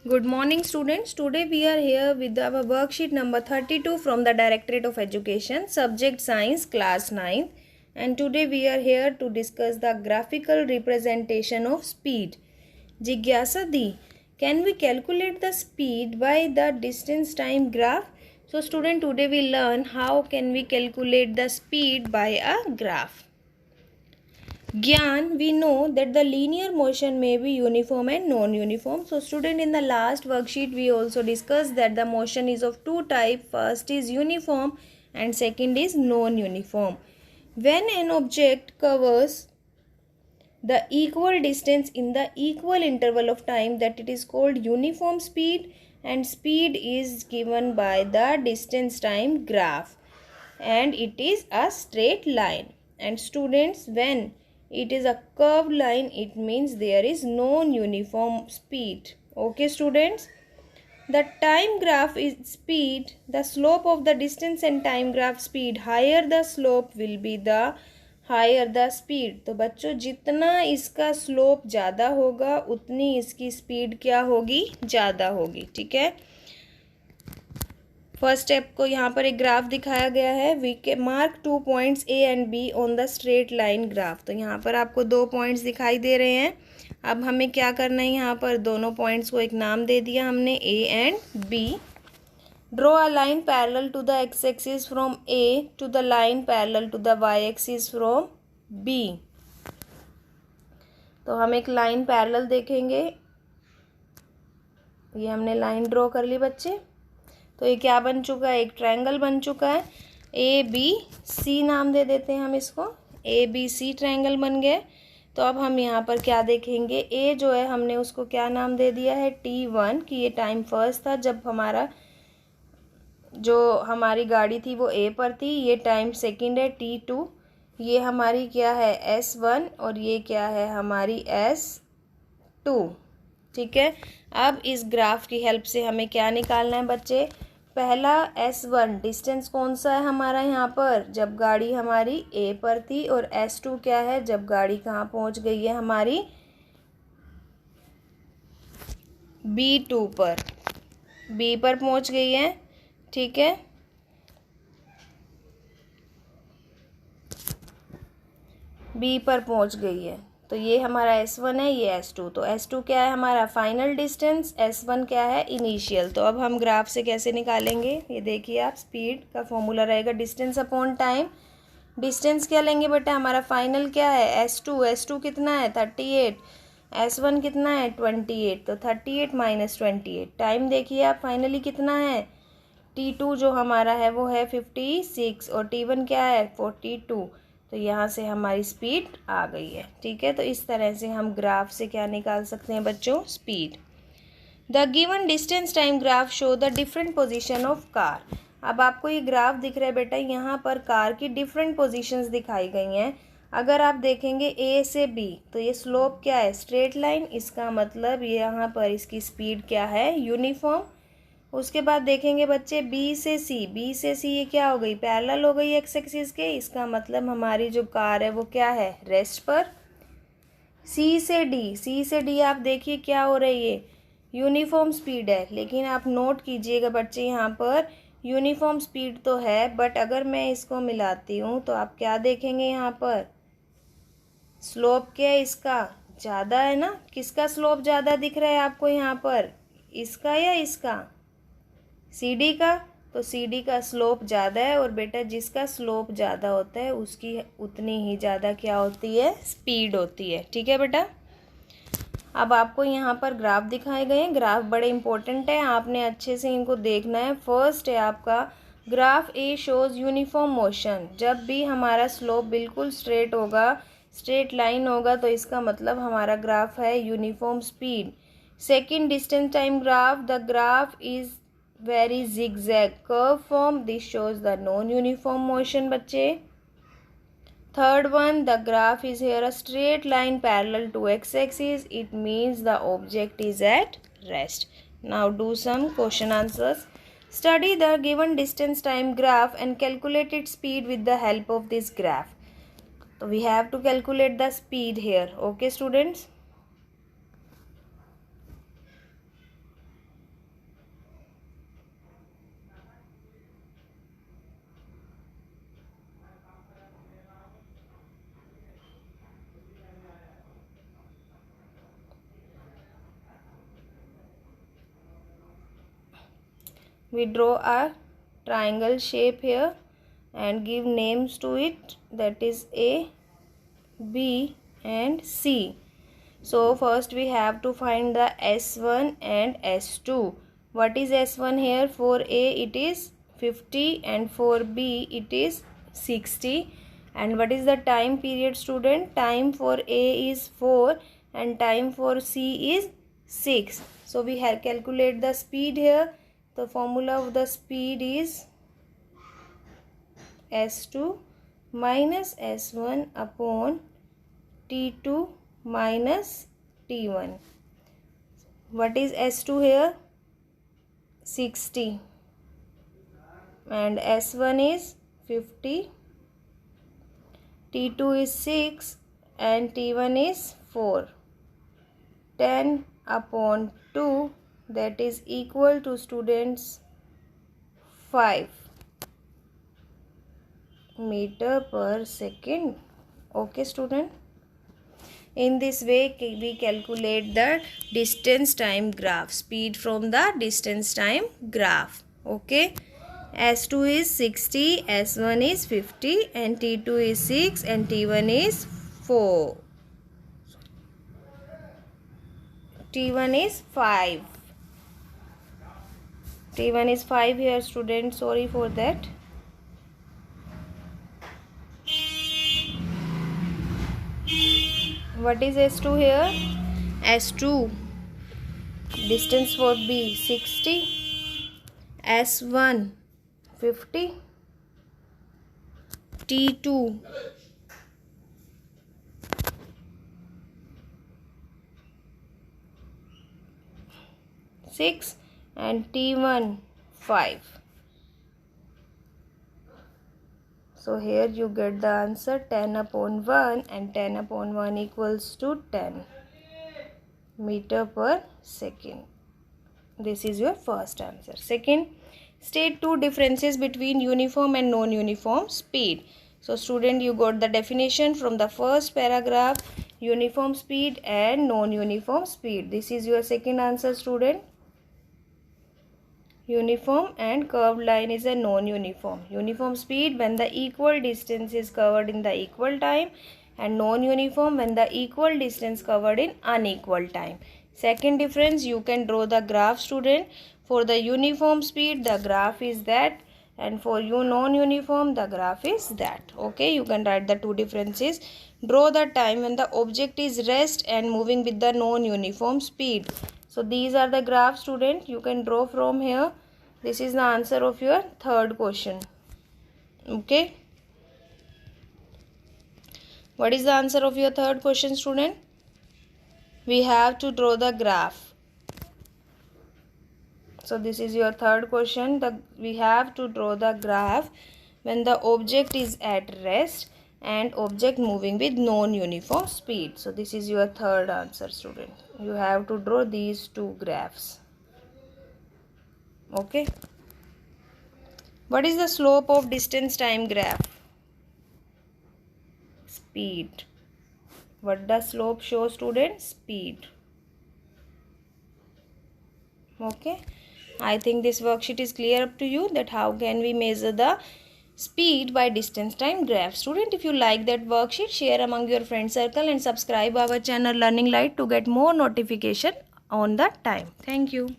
Good morning, students. Today we are here with our worksheet number 32 from the Directorate of Education, subject Science, class 9. And today we are here to discuss the graphical representation of speed. Jigyasa Di, can we calculate the speed by the distance time graph? So student, today we learn how can we calculate the speed by a graph. Gyan, we know that the linear motion may be uniform and non-uniform. So student, in the last worksheet we also discussed that the motion is of two types. First is uniform and second is non-uniform. When an object covers the equal distance in the equal interval of time, that it is called uniform speed, and speed is given by the distance time graph and it is a straight line. And students, when it is a curved line, it means there is non-uniform speed. Okay students, the time graph is speed, the slope of the distance and time graph speed. Higher the slope will be the higher the speed. तो बच्चों, जितना इसका slope ज़्यादा होगा उतनी इसकी speed क्या होगी, ज़्यादा होगी. ठीक है. फर्स्ट स्टेप को यहाँ पर एक ग्राफ दिखाया गया है. वी के mark 2 points A and be on the straight line graph. तो यहाँ पर आपको 2 पॉइंट्स दिखाई दे रहे हैं. अब हमें क्या करना है, यहाँ पर दोनों पॉइंट्स को एक नाम दे दिया हमने, A and B. Draw a line parallel to the X axis from A to the line parallel to the Y axis from B. तो हम एक लाइन पैरेलल देखेंगे. ये हमने लाइन ड्रॉ कर ली बच्चे. तो ये क्या बन चुका है, एक ट्रायंगल बन चुका है. ए बी सी नाम दे देते हैं हम इसको, ए बी सी ट्रायंगल बन गए. तो अब हम यहाँ पर क्या देखेंगे, ए जो है हमने उसको क्या नाम दे दिया है, T1, कि ये टाइम फर्स्ट था जब हमारी गाड़ी थी वो ए पर थी. ये टाइम सेकंड है T2. ये हमारी क्या है, S1, और ये क्या है हमारी S2. ठीक है. अब इस ग्राफ की हेल्प से हमें क्या निकालना है बच्चे, पहला S1 डिस्टेंस कौन सा है हमारा यहाँ पर, जब गाड़ी हमारी ए पर थी, और S2 क्या है, जब गाड़ी कहाँ पहुँच गई है हमारी B2 पर, B पर पहुँच गई है. ठीक है. B पर पहुँच गई है. तो ये हमारा S1 है, ये S2. तो S2 क्या है हमारा फाइनल डिस्टेंस, S1 क्या है इनिशियल. तो अब हम ग्राफ से कैसे निकालेंगे, ये देखिए आप, स्पीड का फॉर्मूला रहेगा डिस्टेंस अपॉन टाइम. डिस्टेंस क्या लेंगे बेटा, हमारा फाइनल क्या है S2 कितना है 38, S1 कितना है 28. तो 38 माइनस 28. टाइम देखिए आप, फाइनली कितना है, T2 जो हमारा है वो है 56 और T1 क्या है 42. तो यहाँ से हमारी स्पीड आ गई है. ठीक है. तो इस तरह से हम ग्राफ से क्या निकाल सकते हैं बच्चों, speed. The given distance time graph show the different position of car. अब आपको ये ग्राफ दिख रहा है बेटा, यहाँ पर कार की डिफरेंट पोजीशंस दिखाई गई हैं. अगर आप देखेंगे ए से बी, तो ये स्लोप क्या है, स्ट्रेट लाइन. इसका मतलब ये यहाँ पर इसकी स्पीड क्या है, यूनिफॉर्म. उसके बाद देखेंगे बच्चे बी से सी, ये क्या हो गई, पैरेलल हो गई एक्स एक्सिस के. इसका मतलब हमारी जो कार है वो क्या है, रेस्ट पर. सी से डी आप देखिए क्या हो रही है, यूनिफॉर्म स्पीड है. लेकिन आप नोट कीजिएगा बच्चे, यहाँ पर यूनिफॉर्म स्पीड तो है, बट अगर मैं इसको मिलाती हूँ तो आप क्या देखेंगे, यहाँ पर स्लोप क्या है इसका, ज़्यादा है ना. किसका स्लोप ज़्यादा दिख रहा है आपको यहाँ पर, इसका या इसका, CD का. तो CD का स्लोप ज़्यादा है, और बेटा जिसका स्लोप ज़्यादा होता है उसकी उतनी ही ज़्यादा क्या होती है, स्पीड होती है. ठीक है बेटा. अब आपको यहाँ पर ग्राफ दिखाए गए हैं. ग्राफ बड़े इंपॉर्टेंट है, आपने अच्छे से इनको देखना है. फर्स्ट है आपका graph A shows uniform motion. जब भी हमारा स्लोप बिल्कुल स्ट्रेट होगा, स्ट्रेट लाइन होगा, तो इसका मतलब हमारा ग्राफ है uniform speed. Second distance time graph, the graph is very zigzag curve form. This shows the non-uniform motion बच्चे. Third one, the graph is here a straight line parallel to x-axis. It means the object is at rest. Now do some question answers. Study the given distance time graph and calculate its speed with the help of this graph. So we have to calculate the speed here. Okay students. we draw a triangle shape here and give names to it, that is A, B and C. So first we have to find the S1 and S2. What is S1 here? For A it is 50 and for B it is 60. And what is the time period, student? Time for A is 4 and time for C is 6. So we have calculate the speed here. The formula of the speed is S2 minus S1 upon T2 minus T1. What is S2 here? 60 and S1 is 50. T2 is 6 and T1 is 4. 10 upon 2, that is equal to, students, 5 meter per second. Okay, student. In this way we calculate the distance time graph, speed from the distance time graph. Okay. S2 is 60, S1 is 50 and T2 is 6 and T1 is 4. T1 is 5. T1 is 5 here, student. Sorry for that. What is S2 here? S2, distance for B 60, S1 50, T2 6 and T1 5. So here you get the answer 10 upon 1 and 10 upon 1 equals to 10 meter per second. This is your first answer. Second, state two differences between uniform and non-uniform speed. So student, you got the definition from the first paragraph, uniform speed and non-uniform speed. This is your second answer, student. Uniform and curved line is a non-uniform. Uniform speed when the equal distance is covered in the equal time, and non-uniform when the equal distance covered in unequal time. Second difference, you can draw the graph, student. For the uniform speed the graph is that, and for you non-uniform the graph is that. Okay, you can write the two differences. Draw the time when the object is rest and moving with the non-uniform speed. So these are the graphs, student. You can draw from here. This is the answer of your third question. Okay. What is the answer of your third question, student? We have to draw the graph. So this is your third question. We have to draw the graph when the object is at rest and object moving with non-uniform speed. So this is your third answer, student. You have to draw these two graphs. Okay. What is the slope of distance time graph? Speed. What does slope show, student? Speed. Okay. I think this worksheet is clear up to you that how can we measure the speed by distance time graph. Student, if you like that worksheet, share among your friend circle and subscribe our channel Learning Light to get more notification on that time. Thank you.